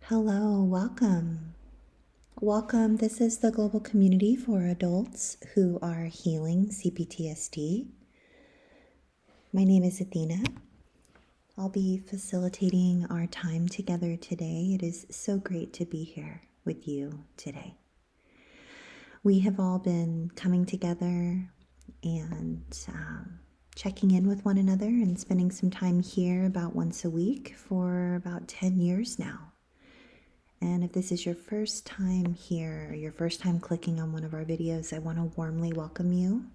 Hello, welcome. Welcome. This is the global community for adults who are healing CPTSD. My name is Athena. I'll be facilitating our time together today. It is so great to be here with you today. We have all been coming together and checking in with one another and spending some time here about once a week for about 10 years now. And if this is your first time here, or your first time clicking on one of our videos, I want to warmly welcome you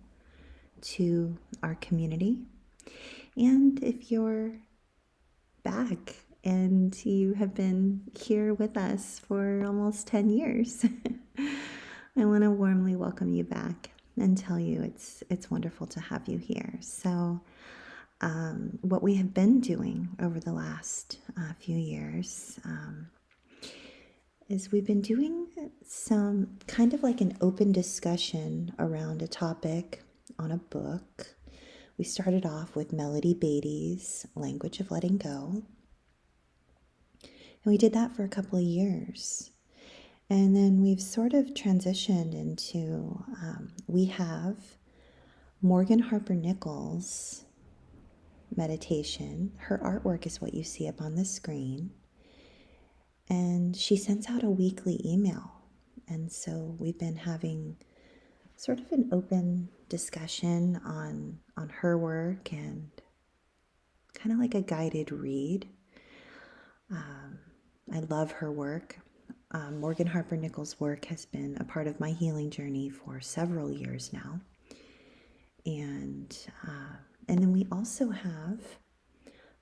to our community. And if you're back and you have been here with us for almost 10 years, I want to warmly welcome you back and tell you it's wonderful to have you here. So what we have been doing over the last few years is we've been doing some kind of like an open discussion around a topic on a book. We started off with Melody Beattie's Language of Letting Go. And we did that for a couple of years. And then we've sort of transitioned into, we have Morgan Harper Nichols' meditation. Her artwork is what you see up on the screen. And she sends out a weekly email. And so we've been having sort of an open discussion on her work and kind of like a guided read. I love her work. Morgan Harper Nichols' work has been a part of my healing journey for several years now. And then we also have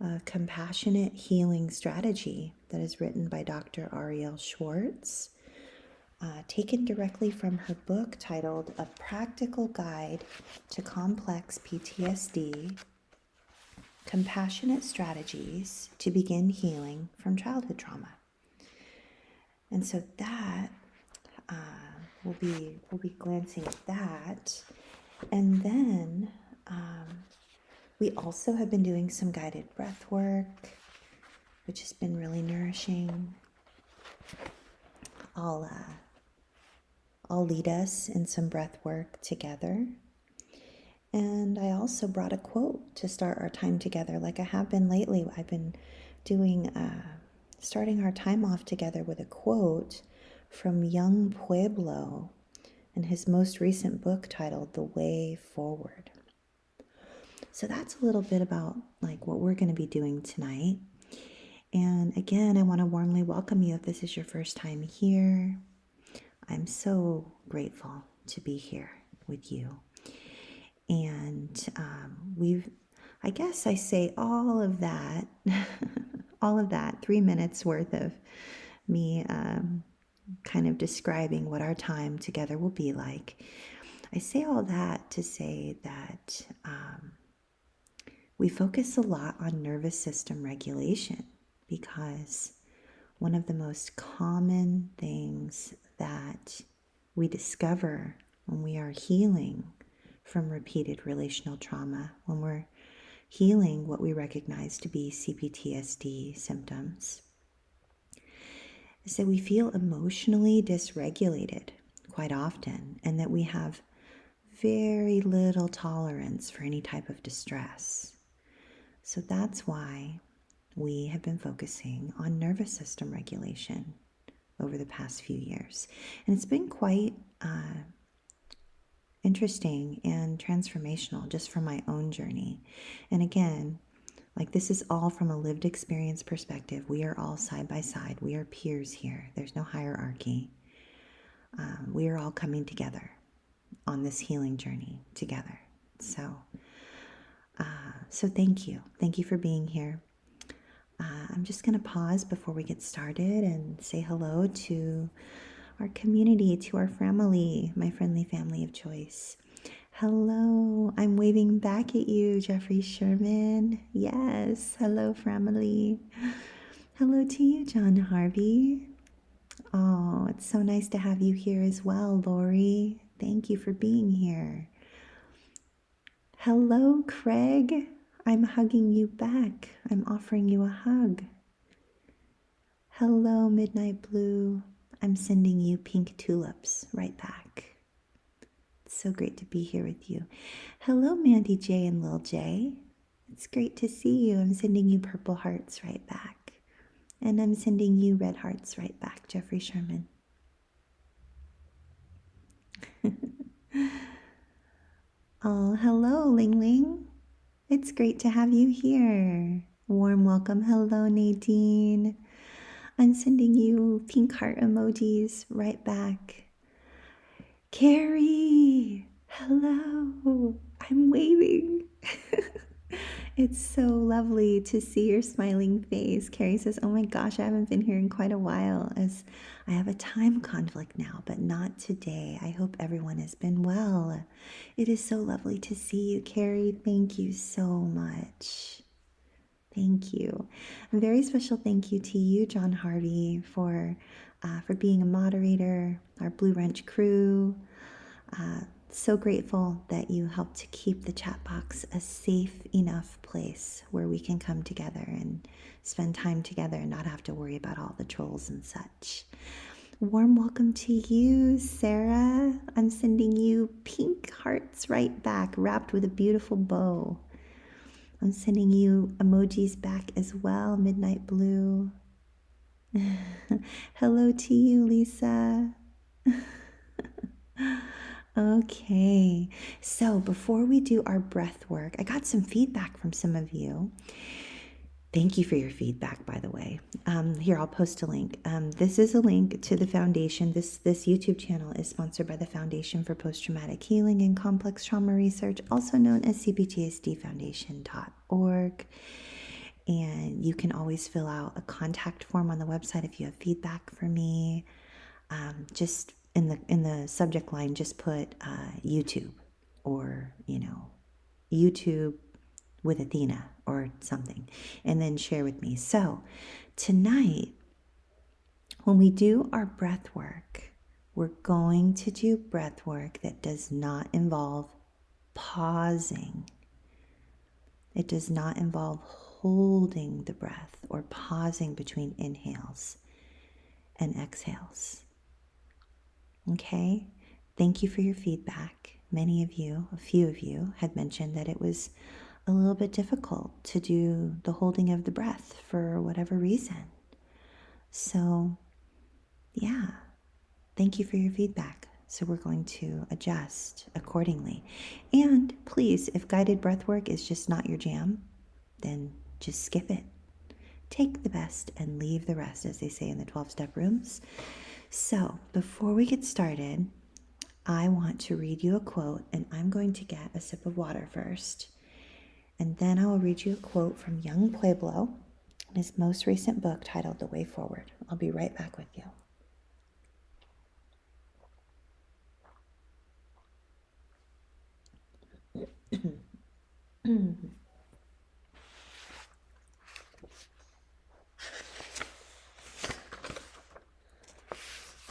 a compassionate healing strategy that is written by Dr. Ariel Schwartz, taken directly from her book titled A Practical Guide to Complex PTSD, Compassionate Strategies to Begin Healing from Childhood Trauma. And so that, we'll be glancing at that. And then we also have been doing some guided breath work, which has been really nourishing. I'll lead us in some breath work together. And I also brought a quote to start our time together, like I have been lately. I've been doing, starting our time off together with a quote from Young Pueblo in his most recent book titled The Way Forward. So that's a little bit about like what we're going to be doing tonight. And again, I want to warmly welcome you if this is your first time here. I'm so grateful to be here with you. And I guess I say all of that, 3 minutes worth of me kind of describing what our time together will be like. I say all that to say that we focus a lot on nervous system regulation because one of the most common things that we discover when we are healing from repeated relational trauma, when we're healing what we recognize to be CPTSD symptoms, is that we feel emotionally dysregulated quite often, and that we have very little tolerance for any type of distress. So that's why we have been focusing on nervous system regulation over the past few years. And it's been quite interesting and transformational just from my own journey. And again, like this is all from a lived experience perspective. We are all side by side. We are peers here. There's no hierarchy. We are all coming together on this healing journey together. So thank you. Thank you for being here. I'm just going to pause before we get started and say hello to our community, to our family, my friendly family of choice. Hello, I'm waving back at you, Jeffrey Sherman. Yes, hello, family. Hello to you, John Harvey. Oh, it's so nice to have you here as well, Lori. Thank you for being here. Hello, Craig. I'm hugging you back. I'm offering you a hug. Hello, Midnight Blue. I'm sending you pink tulips right back. It's so great to be here with you. Hello, Mandy J and Lil J. It's great to see you. I'm sending you purple hearts right back. And I'm sending you red hearts right back, Jeffrey Sherman. Oh, hello, Ling Ling. It's great to have you here. Warm welcome. Hello, Nadine. I'm sending you pink heart emojis right back. Carrie, hello. I'm waving. It's so lovely to see your smiling face. Carrie says, oh my gosh, I haven't been here in quite a while as I have a time conflict now, but not today. I hope everyone has been well. It is so lovely to see you, Carrie. Thank you so much. Thank you. A very special thank you to you, John Harvey, for being a moderator, our Blue Wrench crew. So grateful that you helped to keep the chat box a safe enough place where we can come together and spend time together and not have to worry about all the trolls and such. Warm welcome to you, Sarah. I'm sending you pink hearts right back, wrapped with a beautiful bow. I'm sending you emojis back as well, Midnight Blue. Hello to you, Lisa. Okay, so before we do our breath work, I got some feedback from some of you. Thank you for your feedback, by the way. Here, I'll post a link. This is a link to the foundation. This YouTube channel is sponsored by the Foundation for Post-Traumatic Healing and Complex Trauma Research, also known as CPTSDfoundation.org. And you can always fill out a contact form on the website if you have feedback for me. Just in the subject line, just put YouTube or, YouTube with Athena or something, and then share with me. So tonight, when we do our breath work, we're going to do breath work that does not involve pausing. It does not involve holding the breath or pausing between inhales and exhales. Okay? Thank you for your feedback. Many of you, a few of you, had mentioned that it was a little bit difficult to do the holding of the breath for whatever reason. So, yeah, thank you for your feedback. So we're going to adjust accordingly. And please, if guided breath work is just not your jam, then just skip it. Take the best and leave the rest, as they say in the 12-step rooms. So before we get started, I want to read you a quote, and I'm going to get a sip of water first. And then I will read you a quote from Young Pueblo in his most recent book titled The Way Forward. I'll be right back with you.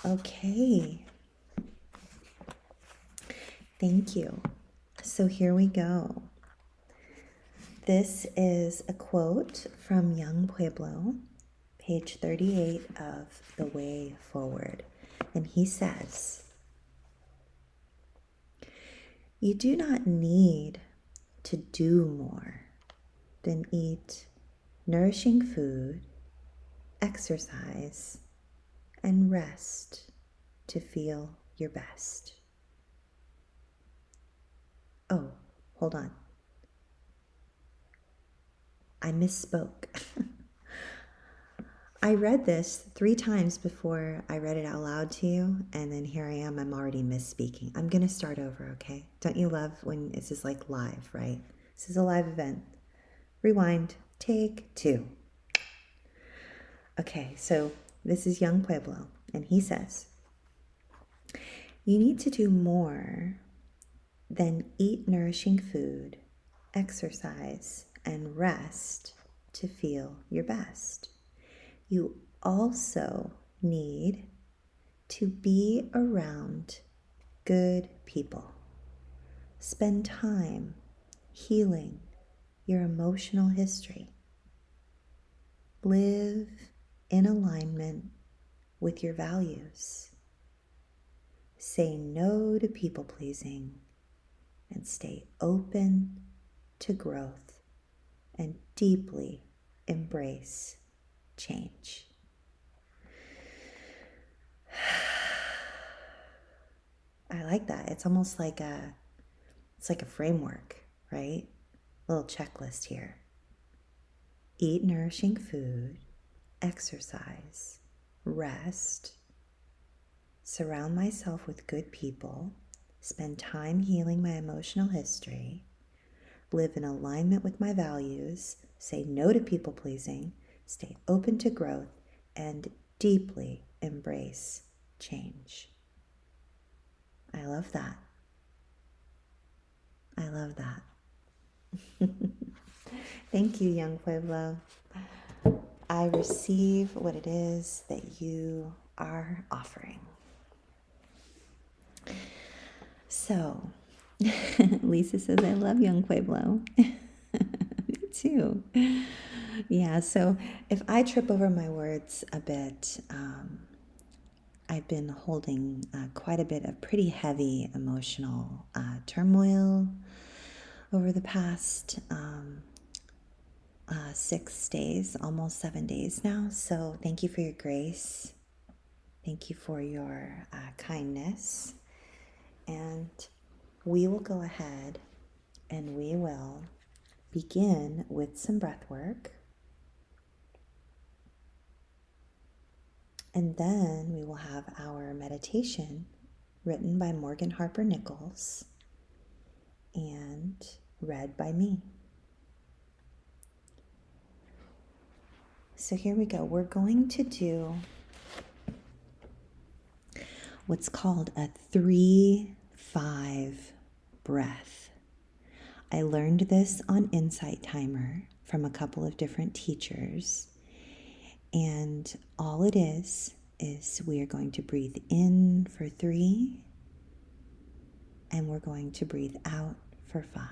Okay. Thank you. So here we go. This is a quote from Young Pueblo, page 38 of The Way Forward. And he says, "You do not need to do more than eat nourishing food, exercise, and rest to feel your best." Oh, hold on. I misspoke. I read this 3 times before I read it out loud to you, and then here I am, I'm already misspeaking. I'm going to start over, okay? Don't you love when this is like live, right? This is a live event. Rewind, take 2. Okay, so this is Young Pueblo, and he says, "You need to do more than eat nourishing food, exercise, and rest to feel your best. You also need to be around good people. Spend time healing your emotional history. Live in alignment with your values. Say no to people pleasing and stay open to growth and deeply embrace change. I like that. It's almost like a framework, right? A little checklist here. Eat nourishing food, exercise, rest, surround myself with good people, spend time healing my emotional history, live in alignment with my values, say no to people pleasing, stay open to growth, and deeply embrace change. I love that. I love that. Thank you, young Pueblo. I receive what it is that you are offering. So, Lisa says, I love young Pueblo. Me too. Yeah, so if I trip over my words a bit, I've been holding quite a bit of pretty heavy emotional turmoil over the past 6 days, almost 7 days now. So thank you for your grace. Thank you for your kindness. And we will go ahead and we will begin with some breath work. And then we will have our meditation written by Morgan Harper Nichols and read by me. So here we go. We're going to do what's called a 3-5 breath. I learned this on Insight Timer from a couple of different teachers. And all it is we are going to breathe in for 3, and we're going to breathe out for 5.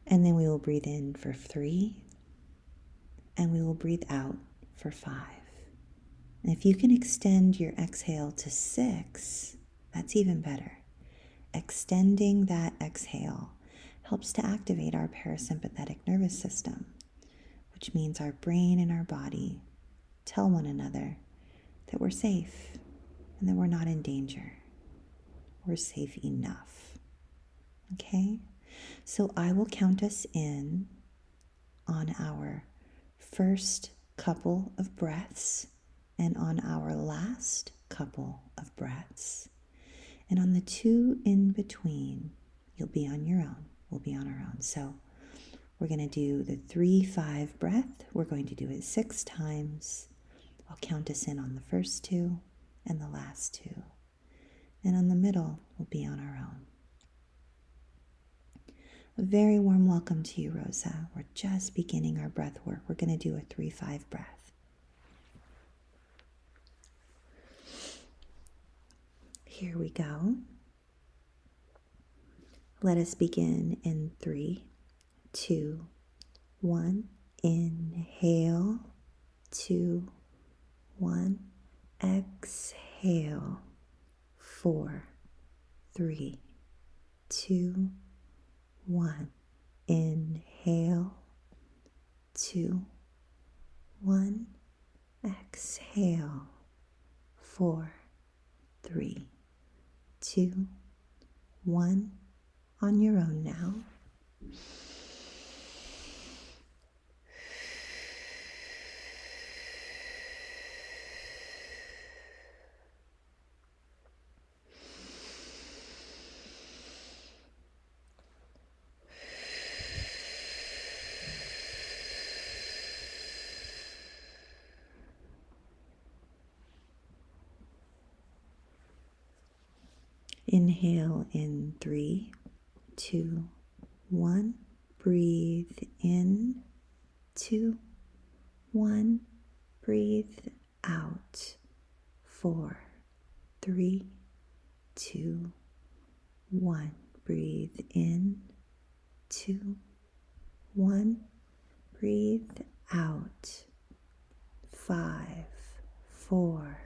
And then we will breathe in for 3, and we will breathe out for 5. And if you can extend your exhale to 6, that's even better. Extending that exhale helps to activate our parasympathetic nervous system, which means our brain and our body tell one another that we're safe and that we're not in danger. We're safe enough. Okay? So I will count us in on our first couple of breaths and on our last couple of breaths. And on the 2 in between, you'll be on your own. We'll be on our own. So we're going to do the 3-5 breath. We're going to do it 6 times. I'll count us in on the first 2 and the last 2. And on the middle, we'll be on our own. A very warm welcome to you, Rosa. We're just beginning our breath work. We're going to do a 3-5 breath. Here we go. Let us begin in 3, 2, 1. Inhale. 2, 1. Exhale. 4, 3, 2, 1. Inhale. 2, 1. Exhale. 4, 3, 2, 1. On your own now. Inhale in 3, 2, 1. Breathe in. 2, 1. Breathe out. 4, 3, 2, 1. Breathe in. 2, 1. Breathe out. 5, 4,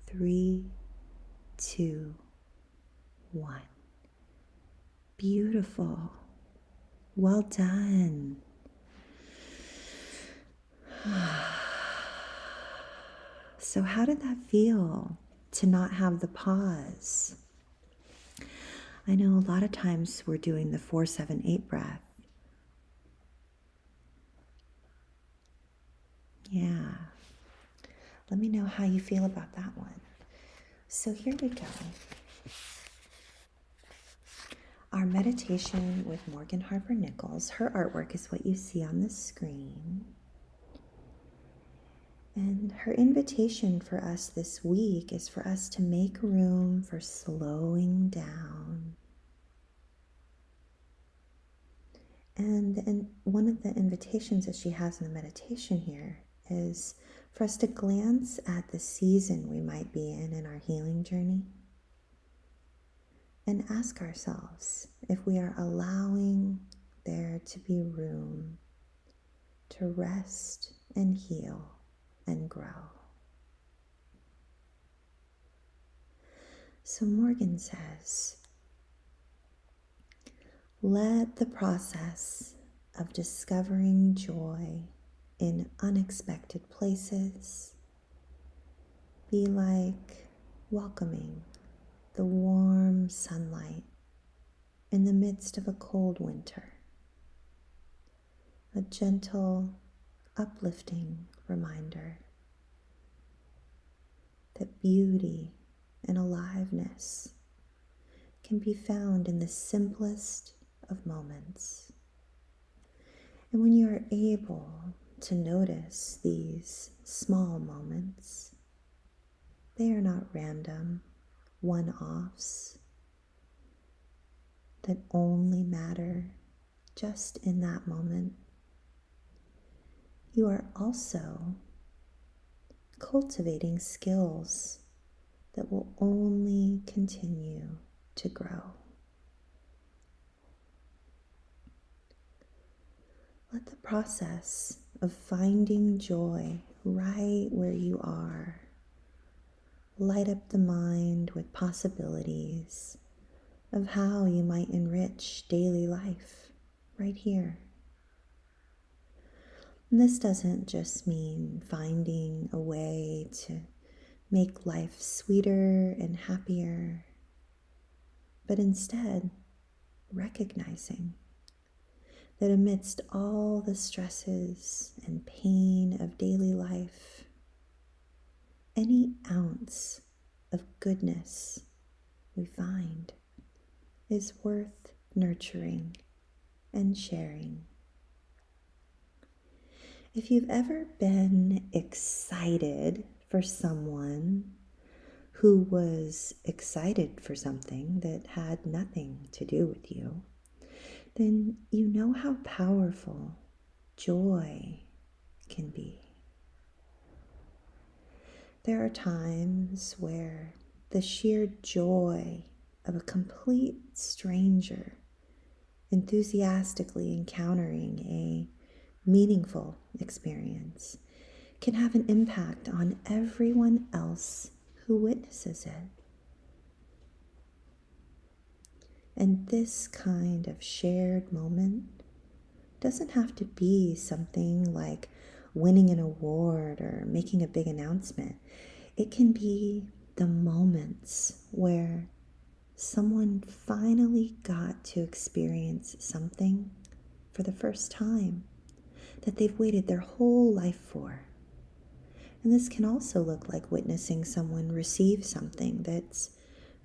3, 2, 1. Beautiful. Well done. So how did that feel to not have the pause? I know a lot of times we're doing the 4-7-8 breath. Yeah. Let me know how you feel about that one. So here we go. Our meditation with Morgan Harper Nichols. Her artwork is what you see on the screen. And her invitation for us this week is for us to make room for slowing down. And one of the invitations that she has in the meditation here is for us to glance at the season we might be in our healing journey and ask ourselves if we are allowing there to be room to rest and heal and grow. So Morgan says, let the process of discovering joy in unexpected places be like welcoming the warm sunlight in the midst of a cold winter. A gentle, uplifting reminder that beauty and aliveness can be found in the simplest of moments. And when you are able to notice these small moments, they are not random one-offs that only matter just in that moment. You are also cultivating skills that will only continue to grow. Let the process of finding joy right where you are light up the mind with possibilities of how you might enrich daily life right here. And this doesn't just mean finding a way to make life sweeter and happier, but instead recognizing that amidst all the stresses and pain of daily life, any ounce of goodness we find is worth nurturing and sharing. If you've ever been excited for someone who was excited for something that had nothing to do with you, then you know how powerful joy can be. There are times where the sheer joy of a complete stranger enthusiastically encountering a meaningful experience can have an impact on everyone else who witnesses it. And this kind of shared moment doesn't have to be something like winning an award or making a big announcement. It can be the moments where someone finally got to experience something for the first time that they've waited their whole life for. And this can also look like witnessing someone receive something that's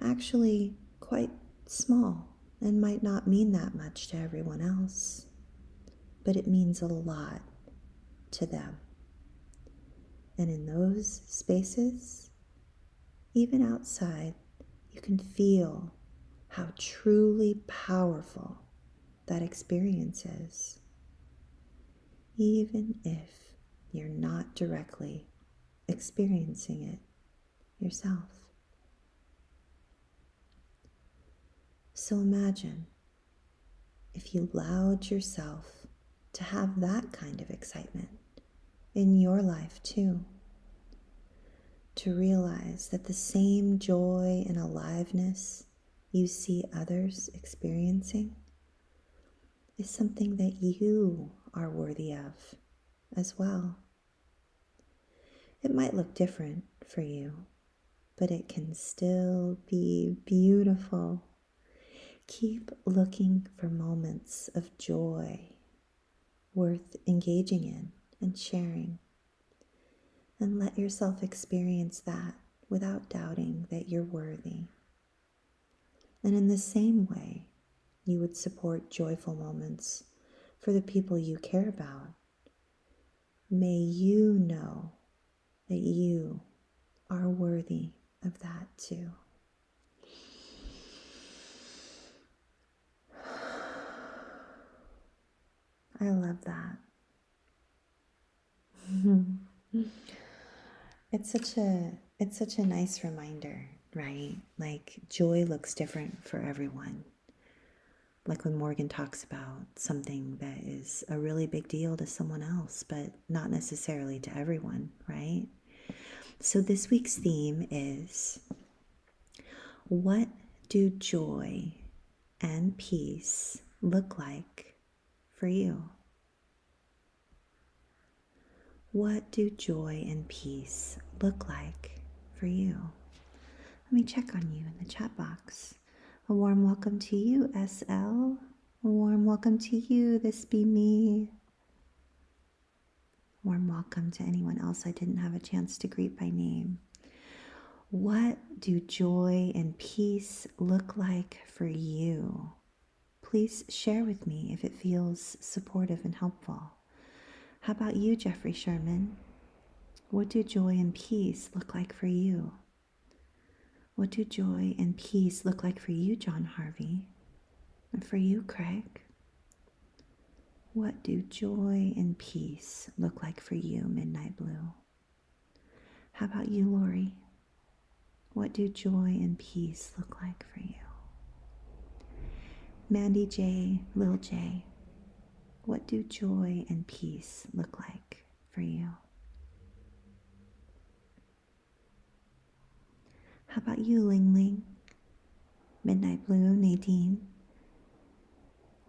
actually quite small and might not mean that much to everyone else, but it means a lot to them. And in those spaces, even outside, you can feel how truly powerful that experience is, even if you're not directly experiencing it yourself. So imagine if you allowed yourself to have that kind of excitement in your life too, to realize that the same joy and aliveness you see others experiencing is something that you are worthy of as well. It might look different for you, but it can still be beautiful. Keep looking for moments of joy worth engaging in and sharing, and let yourself experience that without doubting that you're worthy. And in the same way, you would support joyful moments for the people you care about. May you know that you are worthy of that too. I love that. It's such a nice reminder, right? Like joy looks different for everyone. Like when Morgan talks about something that is a really big deal to someone else, but not necessarily to everyone, right? So this week's theme is, what do joy and peace look like for you? What do joy and peace look like for you? Let me check on you in the chat box. A warm welcome to you, SL. A warm welcome to you, This Be Me. Warm welcome to anyone else I didn't have a chance to greet by name. What do joy and peace look like for you? Please share with me if it feels supportive and helpful. How about you, Jeffrey Sherman? What do joy and peace look like for you? What do joy and peace look like for you, John Harvey? And for you, Craig? What do joy and peace look like for you, Midnight Blue? How about you, Lori? What do joy and peace look like for you? Mandy J, Lil J, what do joy and peace look like for you? How about you, Ling Ling? Midnight Blue, Nadine,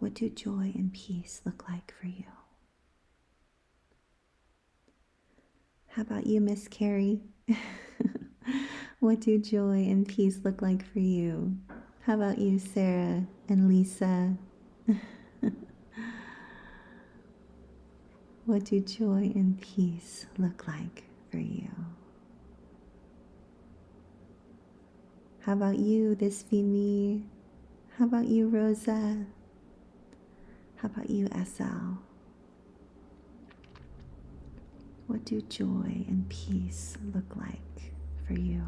what do joy and peace look like for you? How about you, Miss Carrie? What do joy and peace look like for you? How about you, Sarah and Lisa? What do joy and peace look like for you? How about you, This Be Me? How about you, Rosa? How about you, SL? What do joy and peace look like for you?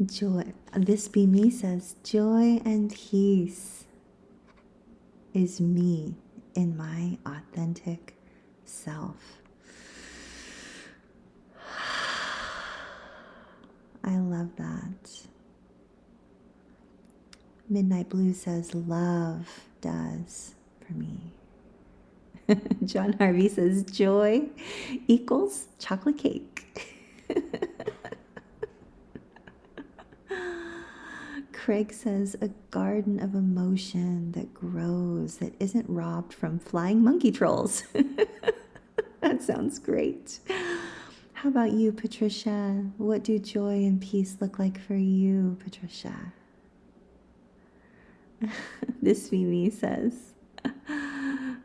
Joy, This Be Me says, joy and peace is me in my authentic self. I love that. Midnight Blue says, love does for me. John Harvey says, joy equals chocolate cake. Craig says, a garden of emotion that grows, that isn't robbed from flying monkey trolls. That sounds great. How about you, Patricia? What do joy and peace look like for you, Patricia? This Be Me says,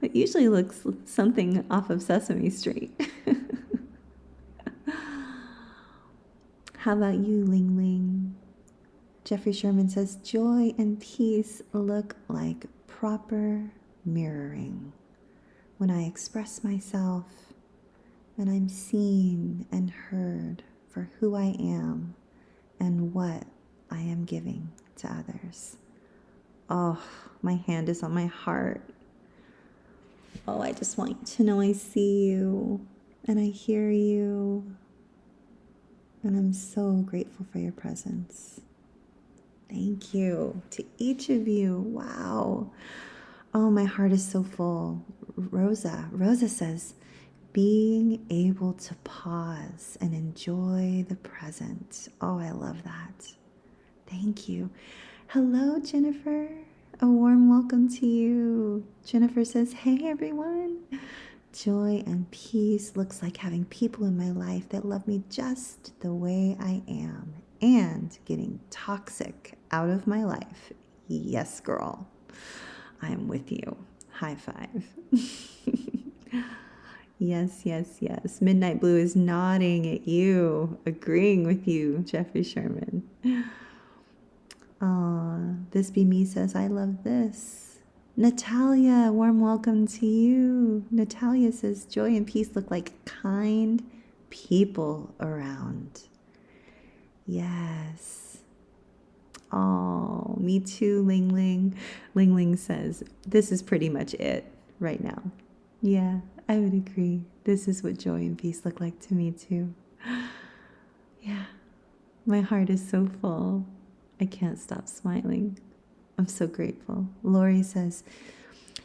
it usually looks something off of Sesame Street. How about you, Ling Ling? Jeffrey Sherman says, joy and peace look like proper mirroring. When I express myself and I'm seen and heard for who I am and what I am giving to others. Oh, my hand is on my heart. Oh, I just want you to know I see you. And I hear you, and I'm so grateful for your presence. Thank you to each of you. Wow. Oh, my heart is so full. Rosa says, being able to pause and enjoy the present. Oh, I love that. Thank you. Hello, Jennifer. A warm welcome to you. Jennifer says, hey, everyone. Joy and peace looks like having people in my life that love me just the way I am and getting toxic out of my life. Yes, girl. I'm with you. High five. Yes, yes, yes. Midnight Blue is nodding at you, agreeing with you, Jeffrey Sherman. This Be Me says, I love this. Natalia, warm welcome to you. Natalia says, joy and peace look like kind people around. Yes. Oh, me too, Ling Ling. Ling Ling says, this is pretty much it right now. Yeah, I would agree. This is what joy and peace look like to me too. Yeah, my heart is so full. I can't stop smiling. I'm so grateful. Lori says,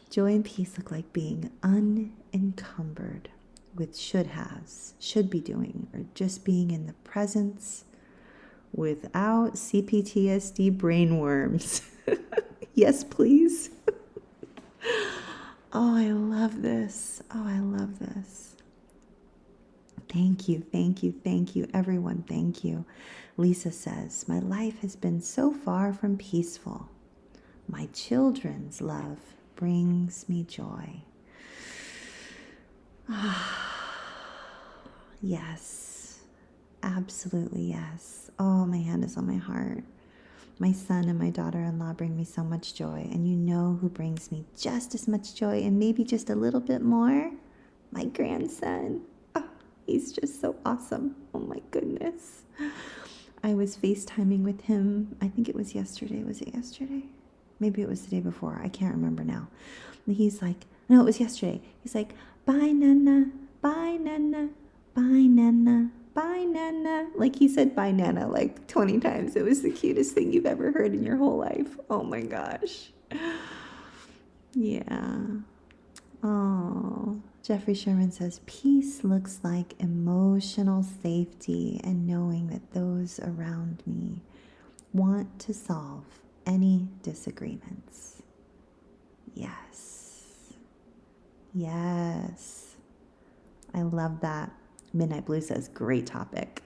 joy and peace look like being unencumbered with should has, should be doing, or just being in the presence without CPTSD brainworms. Yes, please. Oh, I love this. Oh, I love this. Thank you, thank you, thank you, everyone. Thank you. Lisa says, my life has been so far from peaceful. My children's love brings me joy. Yes, absolutely yes. Oh, my hand is on my heart. My son and my daughter-in-law bring me so much joy, and you know who brings me just as much joy and maybe just a little bit more? My grandson. Oh, he's just so awesome. Oh my goodness. I was FaceTiming with him. I think it was yesterday. Was it yesterday? Maybe it was the day before. I can't remember now. And he's like, no, it was yesterday. He's like, bye, Nana. Bye, Nana. Bye, Nana. Bye, Nana. Like he said bye, Nana like 20 times. It was the cutest thing you've ever heard in your whole life. Oh my gosh. Yeah. Oh, Jeffrey Sherman says, peace looks like emotional safety and knowing that those around me want to solve any disagreements. Yes. Yes. I love that. Midnight Blue says, great topic.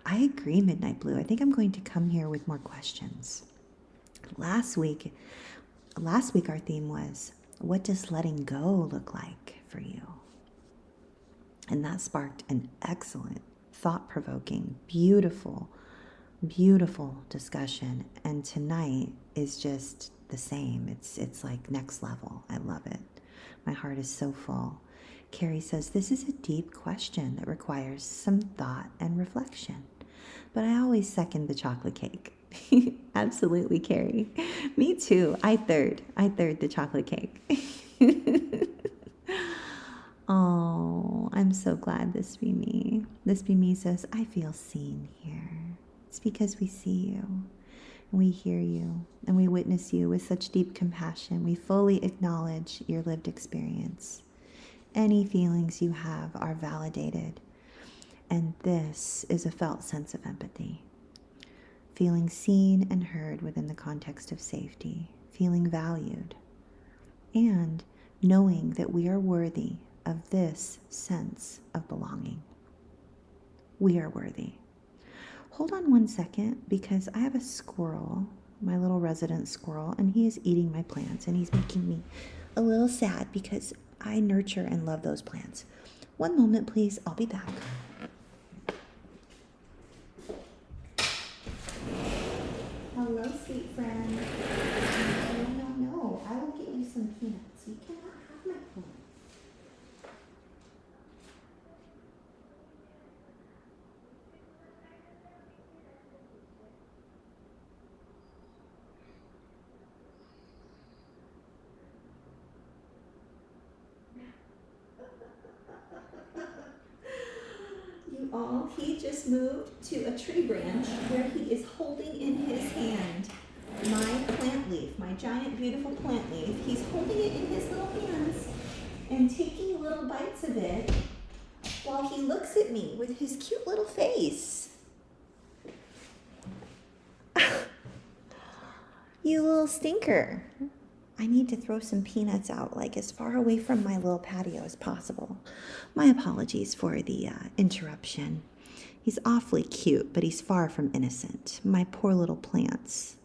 I agree, Midnight Blue. I think I'm going to come here with more questions. Last week our theme was, what does letting go look like for you? And that sparked an excellent, thought-provoking, beautiful, beautiful discussion. And tonight is just the same. It's like next level. I love it. My heart is so full. Carrie says, this is a deep question that requires some thought and reflection. But I always second the chocolate cake. Absolutely, Carrie. Me too. I third the chocolate cake. Oh, I'm so glad this be me. This be me says, I feel seen here. It's because we see you, and we hear you, and we witness you with such deep compassion. We fully acknowledge your lived experience. Any feelings you have are validated, and this is a felt sense of empathy. Feeling seen and heard within the context of safety, feeling valued, and knowing that we are worthy of this sense of belonging. We are worthy. Hold on one second, because I have a squirrel, my little resident squirrel, and he is eating my plants, and he's making me a little sad because I nurture and love those plants. One moment, please. I'll be back. Hello, sweet friend. No. I will get you some peanuts. You cannot have my plants. you all, he just moved to a tree branch where he is holding in his hand my plant leaf, my giant beautiful plant leaf. He's holding it in his little hands and taking little bites of it while he looks at me with his cute little face. You little stinker. I need to throw some peanuts out, like as far away from my little patio as possible. My apologies for the interruption. He's awfully cute, but he's far from innocent. My poor little plants.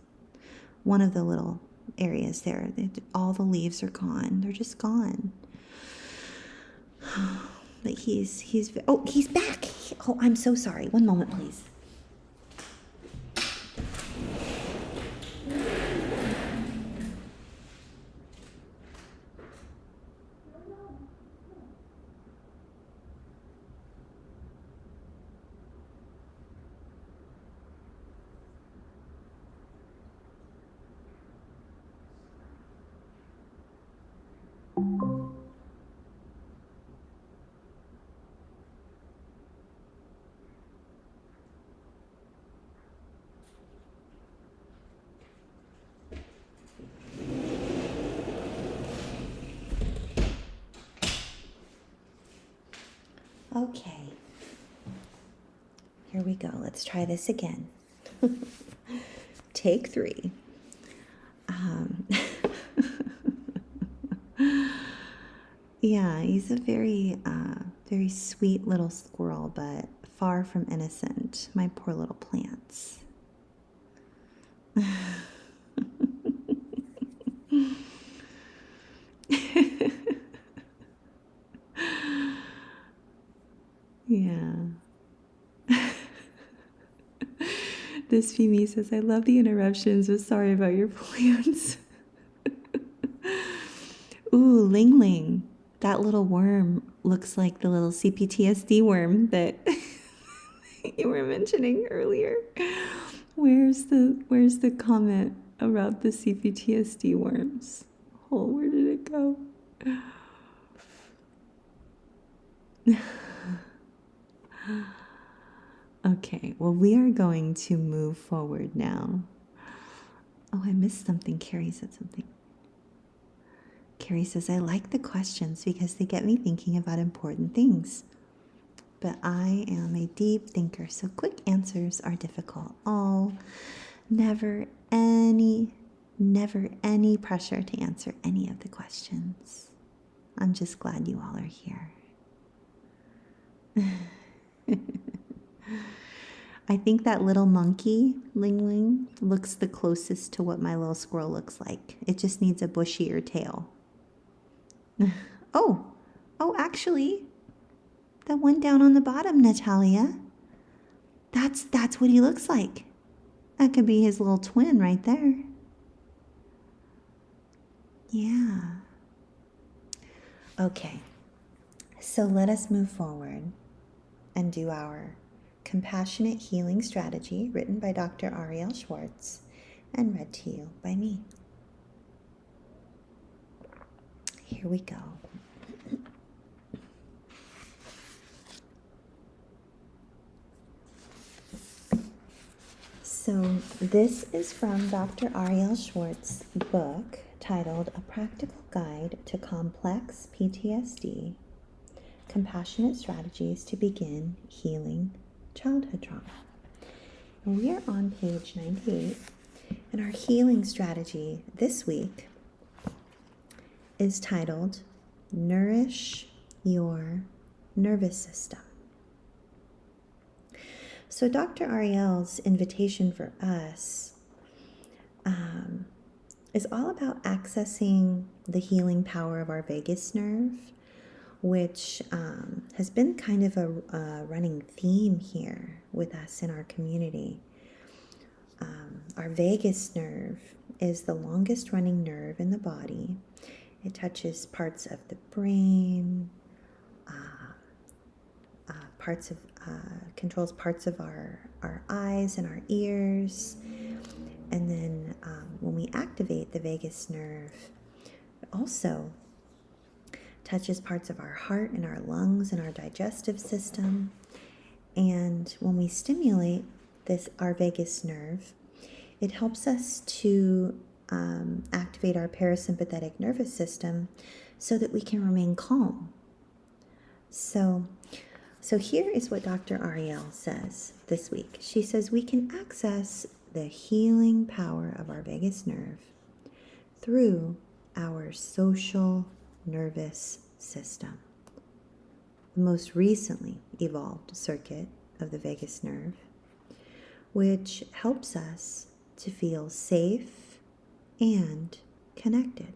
One of the little areas there, all the leaves are gone. They're just gone. But he's back. Oh, I'm so sorry. One moment, please. Okay, here we go. Let's try this again. Take 3. Yeah, he's a very, very sweet little squirrel, but far from innocent. My poor little plants. Yeah. This Fimi says, I love the interruptions, but sorry about your plans. Ooh, Ling Ling. That little worm looks like the little CPTSD worm that you were mentioning earlier. Where's the comment about the CPTSD worms? Oh, where did it go? Okay, well, we are going to move forward now. Oh, I missed something. Carrie said something. Carrie says, I like the questions because they get me thinking about important things. But I am a deep thinker, so quick answers are difficult. Oh, never any pressure to answer any of the questions. I'm just glad you all are here. I think that little monkey, Ling Ling, looks the closest to what my little squirrel looks like. It just needs a bushier tail. Oh, actually, the one down on the bottom, Natalia, that's what he looks like. That could be his little twin right there. Yeah. Okay, so let us move forward and do our compassionate healing strategy written by Dr. Ariel Schwartz and read to you by me. Here we go. So this is from Dr. Ariel Schwartz's book titled A Practical Guide to Complex PTSD, Compassionate Strategies to Begin Healing Childhood Trauma. And we are on page 98, and our healing strategy this week is titled Nourish Your Nervous System. So Dr. Ariel's invitation for us is all about accessing the healing power of our vagus nerve, which has been kind of a running theme here with us in our community. Our vagus nerve is the longest running nerve in the body. It touches parts of the brain, controls parts of our eyes and our ears. And then when we activate the vagus nerve, it also touches parts of our heart and our lungs and our digestive system. And when we stimulate our vagus nerve, it helps us to activate our parasympathetic nervous system so that we can remain calm. So here is what Dr. Ariel says this week. She says we can access the healing power of our vagus nerve through our social nervous system, the most recently evolved circuit of the vagus nerve, which helps us to feel safe and connected.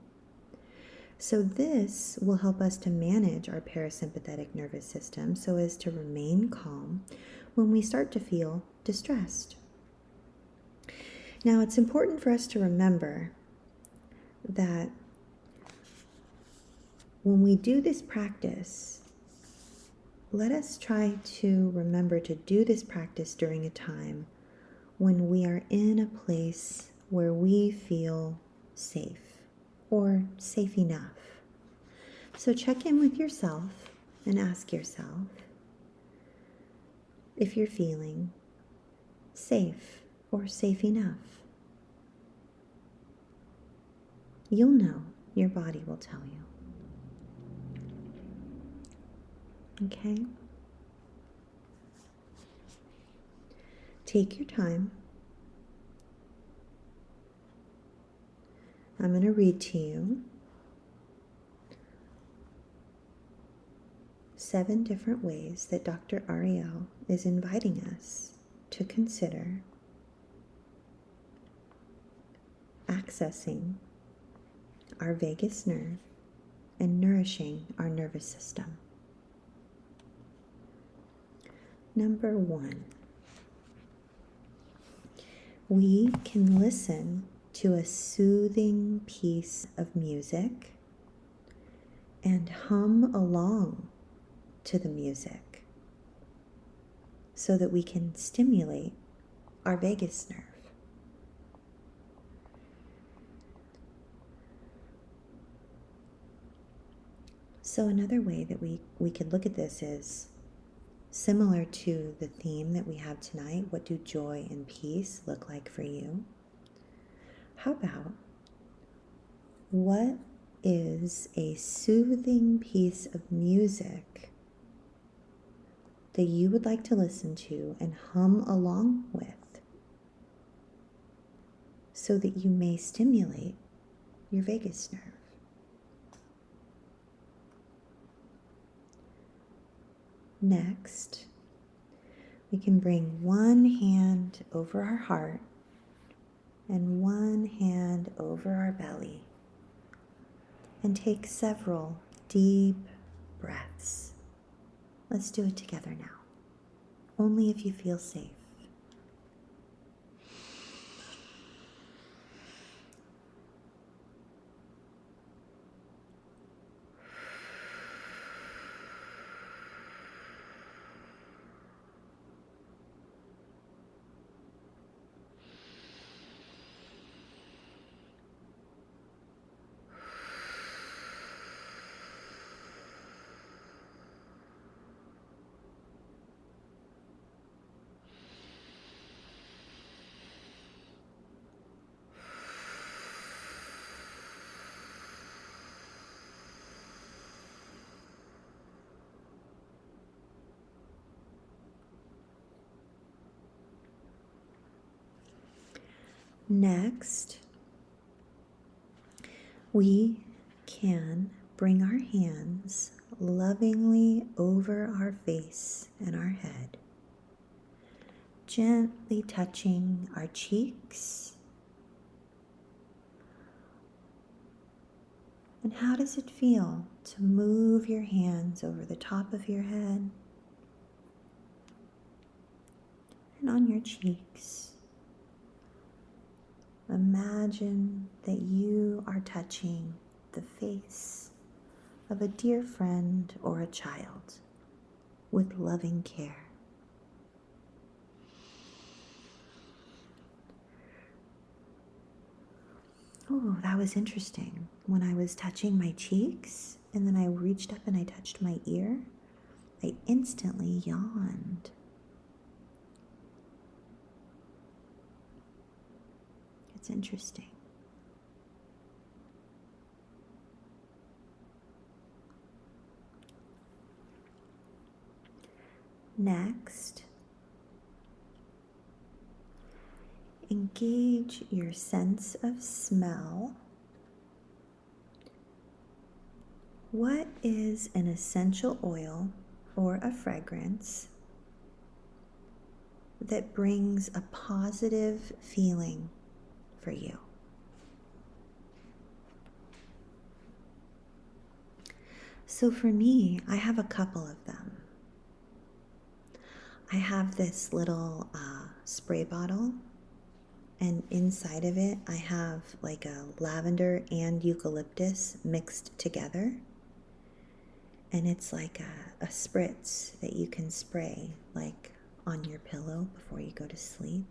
So this will help us to manage our parasympathetic nervous system so as to remain calm when we start to feel distressed. Now, it's important for us to remember that when we do this practice, let us try to remember to do this practice during a time when we are in a place where we feel safe or safe enough. So check in with yourself and ask yourself if you're feeling safe or safe enough. You'll know. Your body will tell you. Okay? Take your time. I'm going to read to you 7 different ways that Dr. Ariel is inviting us to consider accessing our vagus nerve and nourishing our nervous system. Number 1, we can listen to a soothing piece of music and hum along to the music so that we can stimulate our vagus nerve. So another way that we could look at this is similar to the theme that we have tonight. What do joy and peace look like for you? How about, what is a soothing piece of music that you would like to listen to and hum along with so that you may stimulate your vagus nerve? Next, we can bring one hand over our heart and one hand over our belly and take several deep breaths. Let's do it together now, only if you feel safe. Next, we can bring our hands lovingly over our face and our head, gently touching our cheeks. And how does it feel to move your hands over the top of your head and on your cheeks? Imagine that you are touching the face of a dear friend or a child with loving care. Oh, that was interesting. When I was touching my cheeks and then I reached up and I touched my ear, I instantly yawned. It's interesting. Next, engage your sense of smell. What is an essential oil or a fragrance that brings a positive feeling for you? So for me, I have a couple of them. I have this little spray bottle, and inside of it I have like a lavender and eucalyptus mixed together. And it's like a spritz that you can spray like on your pillow before you go to sleep.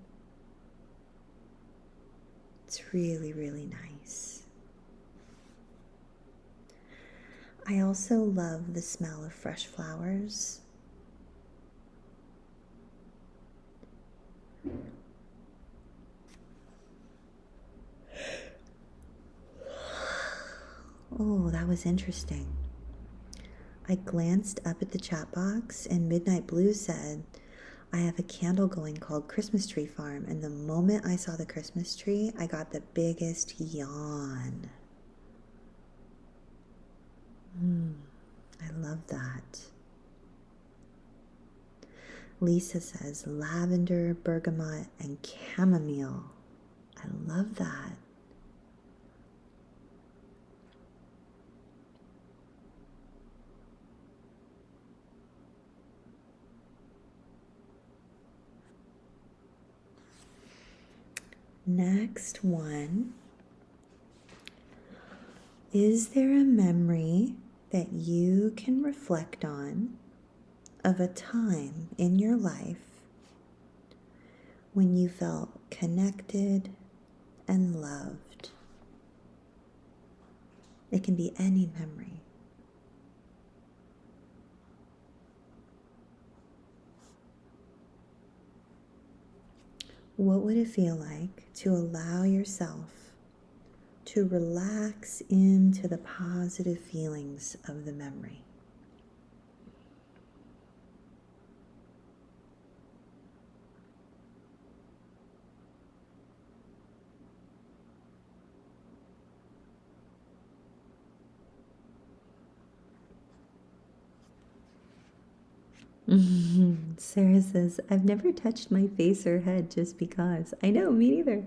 It's really, really nice. I also love the smell of fresh flowers. Oh, that was interesting. I glanced up at the chat box and Midnight Blue said, I have a candle going called Christmas Tree Farm, and the moment I saw the Christmas tree, I got the biggest yawn. I love that. Lisa says lavender, bergamot, and chamomile. I love that. Next one. Is there a memory that you can reflect on of a time in your life when you felt connected and loved? It can be any memory. What would it feel like to allow yourself to relax into the positive feelings of the memory? Sarah says, I've never touched my face or head just because. I know, me neither.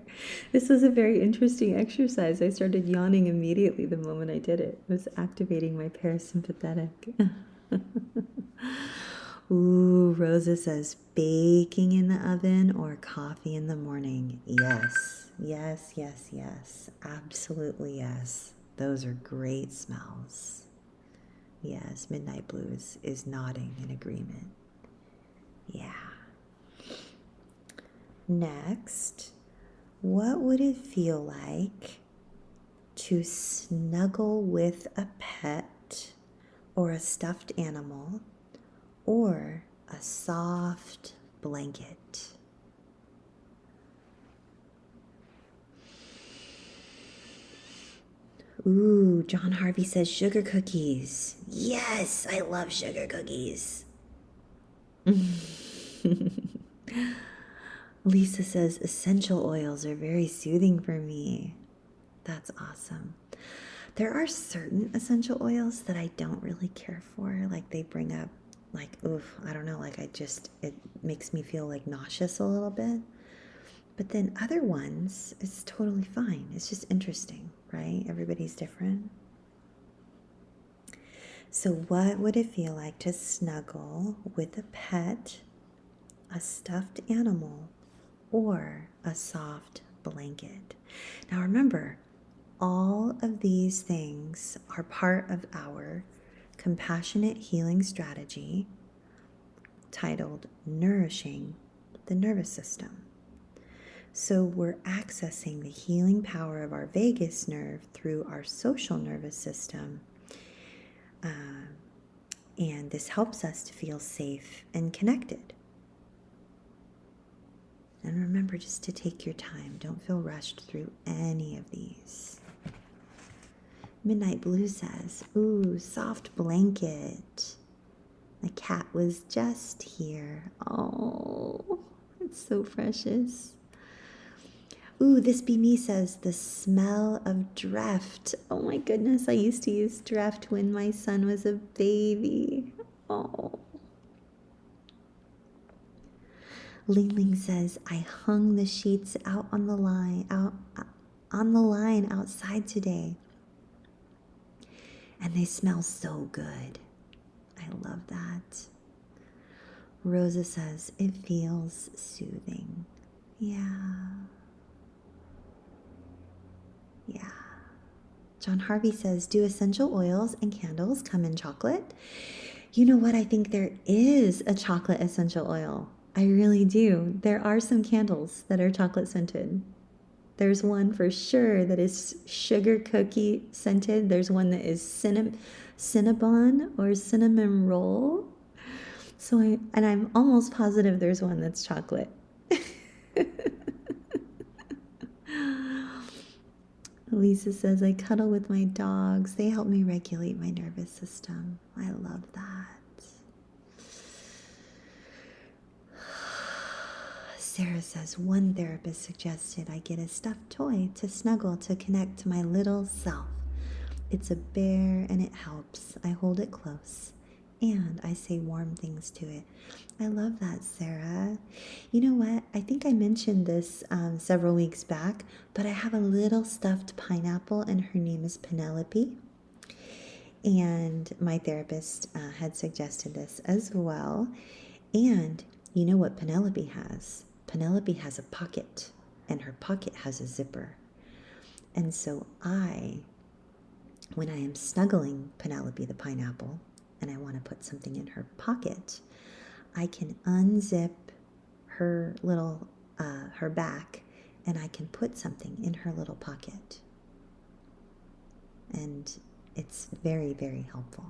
This was a very interesting exercise. I started yawning immediately the moment I did it. It was activating my parasympathetic. Ooh, Rosa says, baking in the oven or coffee in the morning. Yes, yes, yes, yes. Absolutely yes. Those are great smells. Yes, Midnight Blue is nodding in agreement. Yeah. Next, what would it feel like to snuggle with a pet or a stuffed animal or a soft blanket? Ooh, John Harvey says sugar cookies. Yes, I love sugar cookies. Lisa says essential oils are very soothing for me. That's awesome. There are certain essential oils that I don't really care for. Like they bring up like, oof, I don't know, like it makes me feel like nauseous a little bit. But then other ones, it's totally fine. It's just interesting, right? Everybody's different. So what would it feel like to snuggle with a pet, a stuffed animal, or a soft blanket? Now remember, all of these things are part of our compassionate healing strategy titled Nourishing the Nervous System. So we're accessing the healing power of our vagus nerve through our social nervous system. And this helps us to feel safe and connected. And remember, remember just to take your time. Don't feel rushed through any of these. Midnight Blue says, ooh, soft blanket. The cat was just here. Oh, it's so precious. Ooh, This Be Me says, the smell of Dreft. Oh my goodness, I used to use Dreft when my son was a baby. Oh. Ling Ling says, I hung the sheets out on the line outside today. And they smell so good. I love that. Rosa says, it feels soothing. Yeah. Yeah. John Harvey says, do essential oils and candles come in chocolate? You know what? I think there is a chocolate essential oil. I really do. There are some candles that are chocolate scented. There's one for sure that is sugar cookie scented. There's one that is cinnabon or cinnamon roll. I'm almost positive there's one that's chocolate. Lisa says, I cuddle with my dogs. They help me regulate my nervous system. I love that. Sarah says, one therapist suggested I get a stuffed toy to snuggle to connect to my little self. It's a bear and it helps. I hold it close and I say warm things to it. I love that, Sarah. You know what? I think I mentioned this several weeks back, but I have a little stuffed pineapple and her name is Penelope. And my therapist had suggested this as well. And you know what Penelope has? Penelope has a pocket, and her pocket has a zipper. And so when I am snuggling Penelope the pineapple, and I want to put something in her pocket, I can unzip her little, her back, and I can put something in her little pocket. And it's very, very helpful.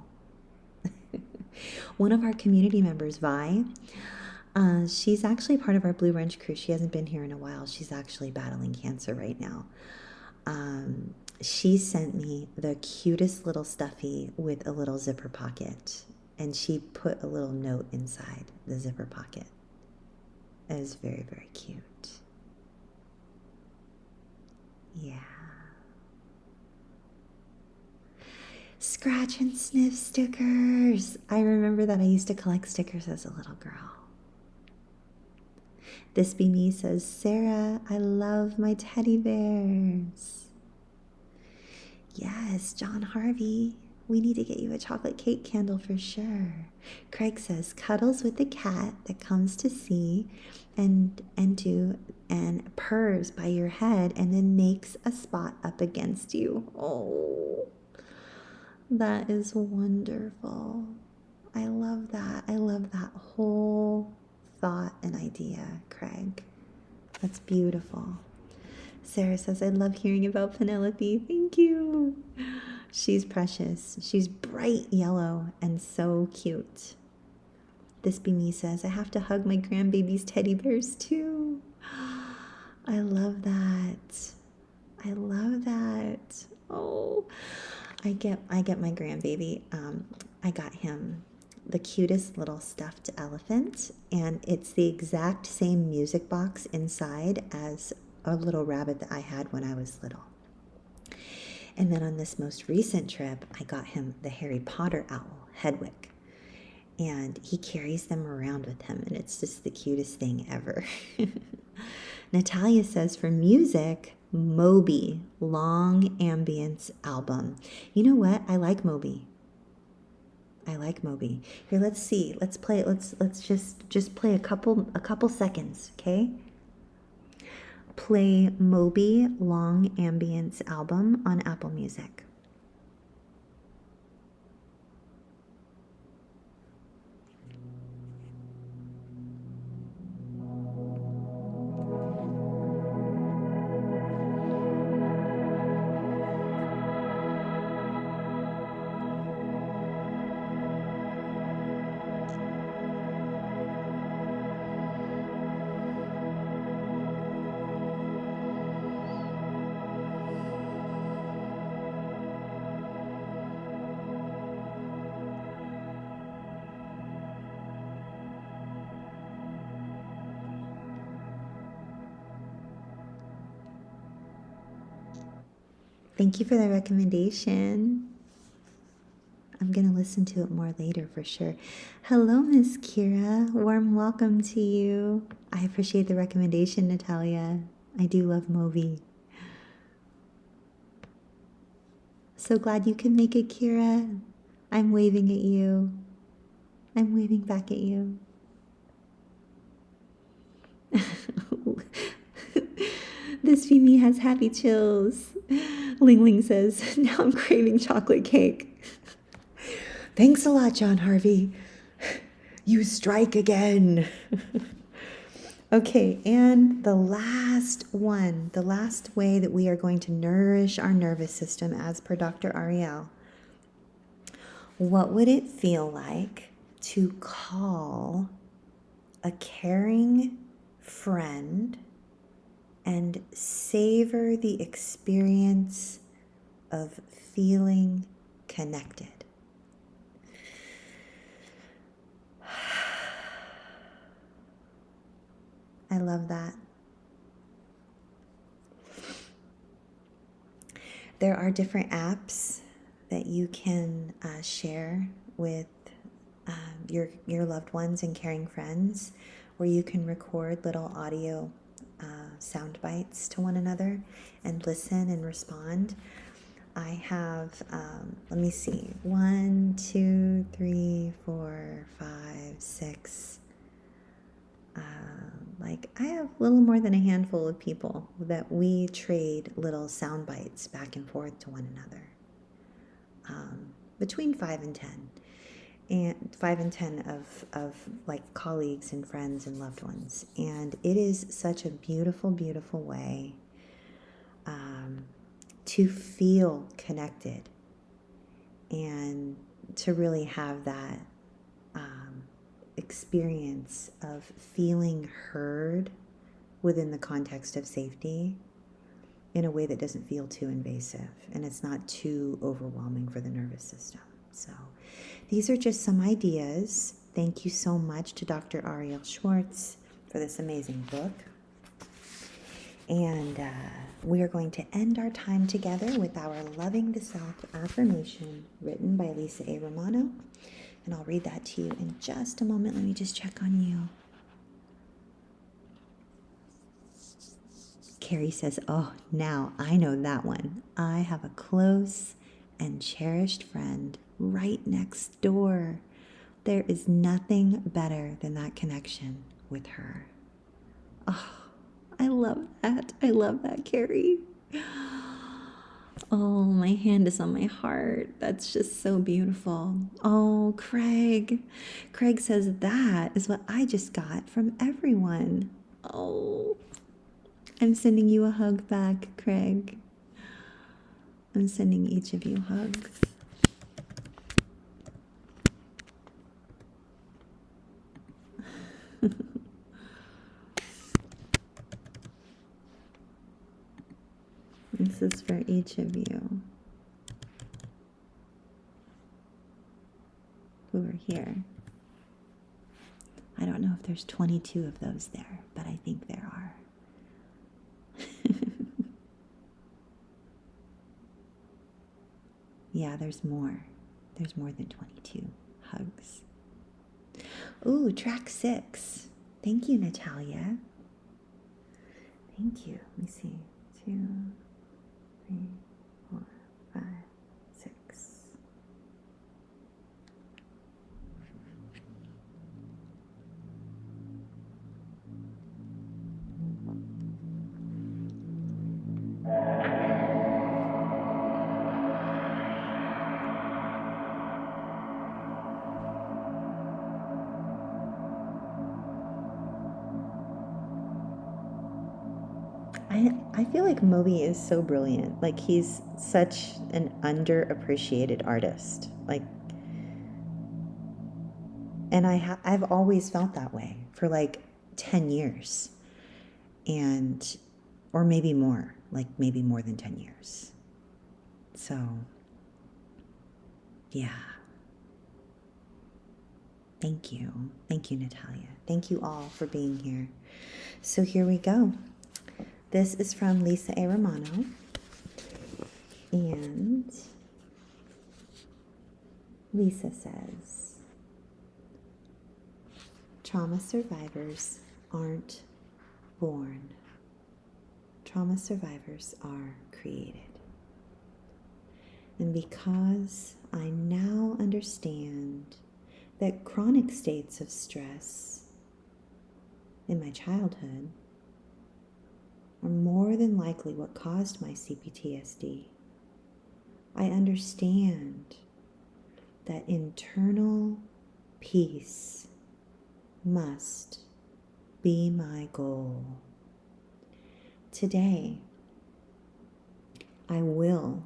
One of our community members, Vi, she's actually part of our Blue Wrench crew. She hasn't been here in a while. She's actually battling cancer right now. She sent me the cutest little stuffy with a little zipper pocket. And she put a little note inside the zipper pocket. It was very, very cute. Yeah. Scratch and sniff stickers. I remember that I used to collect stickers as a little girl. This Be Me says, Sarah, I love my teddy bears. Yes, John Harvey, we need to get you a chocolate cake candle for sure. Craig says, cuddles with the cat that comes to see and purrs by your head and then makes a spot up against you. Oh, that is wonderful. I love that. I love that whole thought and idea, Craig. That's beautiful. Sarah says, I love hearing about Penelope. Thank you. She's precious. She's bright yellow and so cute. This Be Me says, I have to hug my grandbaby's teddy bears too. I love that. I love that. Oh, I get my grandbaby. I got him the cutest little stuffed elephant, and it's the exact same music box inside as a little rabbit that I had when I was little. And then on this most recent trip, I got him the Harry Potter owl, Hedwig. And he carries them around with him, and it's just the cutest thing ever. Natalia says, for music, Moby, Long Ambience album. You know what? I like Moby. Here, let's see. Let's play it. Let's just play a couple seconds, okay? Play Moby Long Ambience album on Apple Music. Thank you for the recommendation. I'm going to listen to it more later for sure. Hello, Miss Kira. Warm welcome to you. I appreciate the recommendation, Natalia. I do love Moby. So glad you can make it, Kira. I'm waving at you. I'm waving back at you. This Fimi has happy chills. Ling Ling says, now I'm craving chocolate cake. Thanks a lot, John Harvey. You strike again. Okay, and the last one, the last way that we are going to nourish our nervous system as per Dr. Ariel. What would it feel like to call a caring friend and savor the experience of feeling connected? I love that. There are different apps that you can share with your loved ones and caring friends, where you can record little audio sound bites to one another and listen and respond. I have, let me see, 1, 2, 3, 4, 5, 6. I have a little more than a handful of people that we trade little sound bites back and forth to one another. Between 5 and 10. And 5 and 10 of like colleagues and friends and loved ones. And it is such a beautiful, beautiful way to feel connected and to really have that experience of feeling heard within the context of safety in a way that doesn't feel too invasive and it's not too overwhelming for the nervous system. So these are just some ideas. Thank you so much to Dr. Ariel Schwartz for this amazing book. And we are going to end our time together with our Loving the Self affirmation written by Lisa A. Romano. And I'll read that to you in just a moment. Let me just check on you. Carrie says, oh, now I know that one. I have a close and cherished friend right next door. There is nothing better than that connection with her. Oh, I love that. I love that, Carrie. Oh, my hand is on my heart. That's just so beautiful. Oh, Craig. Craig says that is what I just got from everyone. Oh, I'm sending you a hug back, Craig. I'm sending each of you hugs. This is for each of you who are here. I don't know if there's 22 of those there, but I think there are. Yeah, there's more. There's more than 22 hugs. Ooh, track 6. Thank you, Natalia. Thank you. Let me see. 2, 3, 4, 5, 6. I feel like Moby is so brilliant. Like, he's such an underappreciated artist. Like, and I've always felt that way for like 10 years. And, or maybe more, like maybe more than 10 years. So, yeah. Thank you. Thank you, Natalia. Thank you all for being here. So here we go. This is from Lisa A. Romano. And Lisa says, trauma survivors aren't born. Trauma survivors are created. And because I now understand that chronic states of stress in my childhood are more than likely what caused my CPTSD, I understand that internal peace must be my goal. Today, I will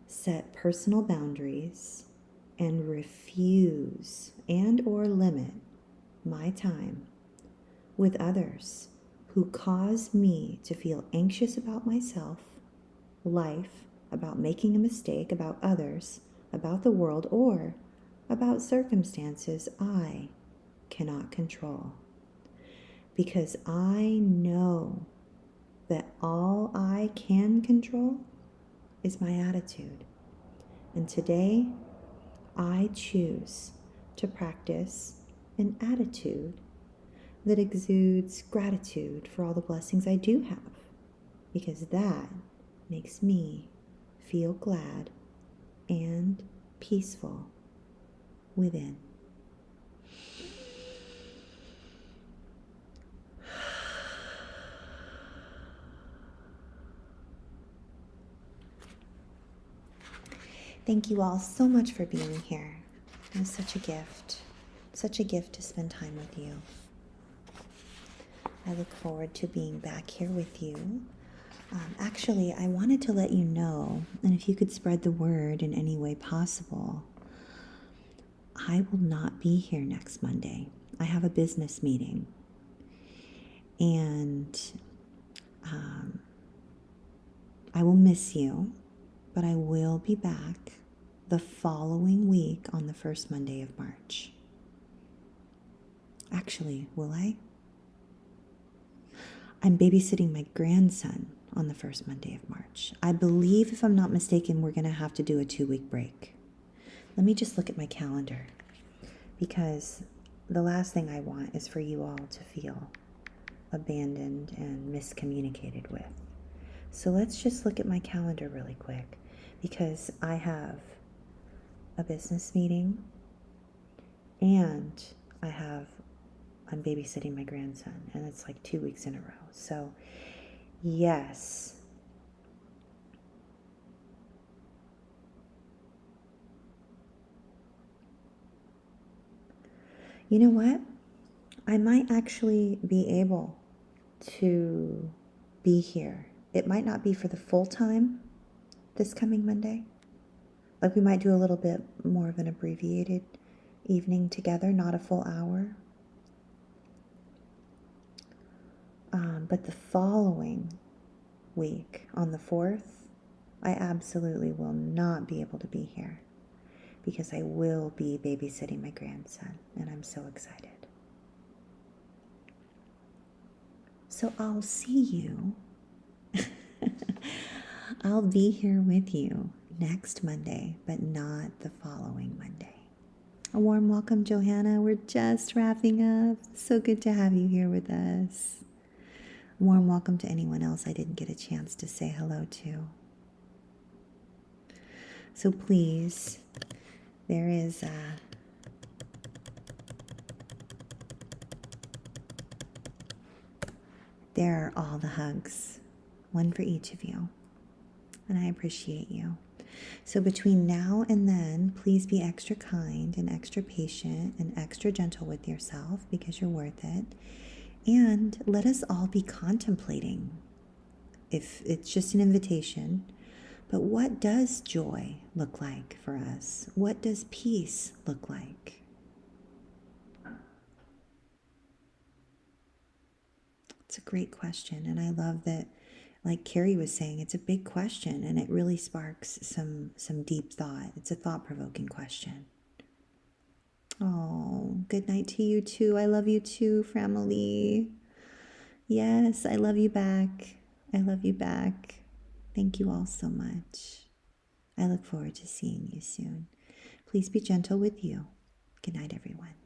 set personal boundaries and refuse and or limit my time with others who cause me to feel anxious about myself, life, about making a mistake, about others, about the world, or about circumstances I cannot control. Because I know that all I can control is my attitude. And today, I choose to practice an attitude that exudes gratitude for all the blessings I do have, because that makes me feel glad and peaceful within. Thank you all so much for being here. It was such a gift to spend time with you. I look forward to being back here with you. Actually, I wanted to let you know, and if you could spread the word in any way possible, I will not be here next Monday. I have a business meeting, and I will miss you, but I will be back the following week on the first Monday of March. Actually, will I? I'm babysitting my grandson on the first Monday of March. I believe, if I'm not mistaken, we're going to have to do a 2-week break. Let me just look at my calendar, because the last thing I want is for you all to feel abandoned and miscommunicated with. So let's just look at my calendar really quick, because I have a business meeting and I'm babysitting my grandson, and it's like 2 weeks in a row. So yes, you know what? I might actually be able to be here. It might not be for the full time this coming Monday. Like, we might do a little bit more of an abbreviated evening together, not a full hour. But the following week, on the 4th, I absolutely will not be able to be here, because I will be babysitting my grandson, and I'm so excited. So I'll see you. I'll be here with you next Monday, but not the following Monday. A warm welcome, Johanna. We're just wrapping up. So good to have you here with us. A warm welcome to anyone else I didn't get a chance to say hello to. So please, there are all the hugs, one for each of you, and I appreciate you. So between now and then, please be extra kind and extra patient and extra gentle with yourself, because you're worth it. And let us all be contemplating, if it's just an invitation, but what does joy look like for us? What does peace look like? It's a great question, and I love that, like Carrie was saying, it's a big question, and it really sparks some deep thought. It's a thought-provoking question. Oh, good night to you too. I love you too, family. Yes, I love you back. I love you back. Thank you all so much. I look forward to seeing you soon. Please be gentle with you. Good night, everyone.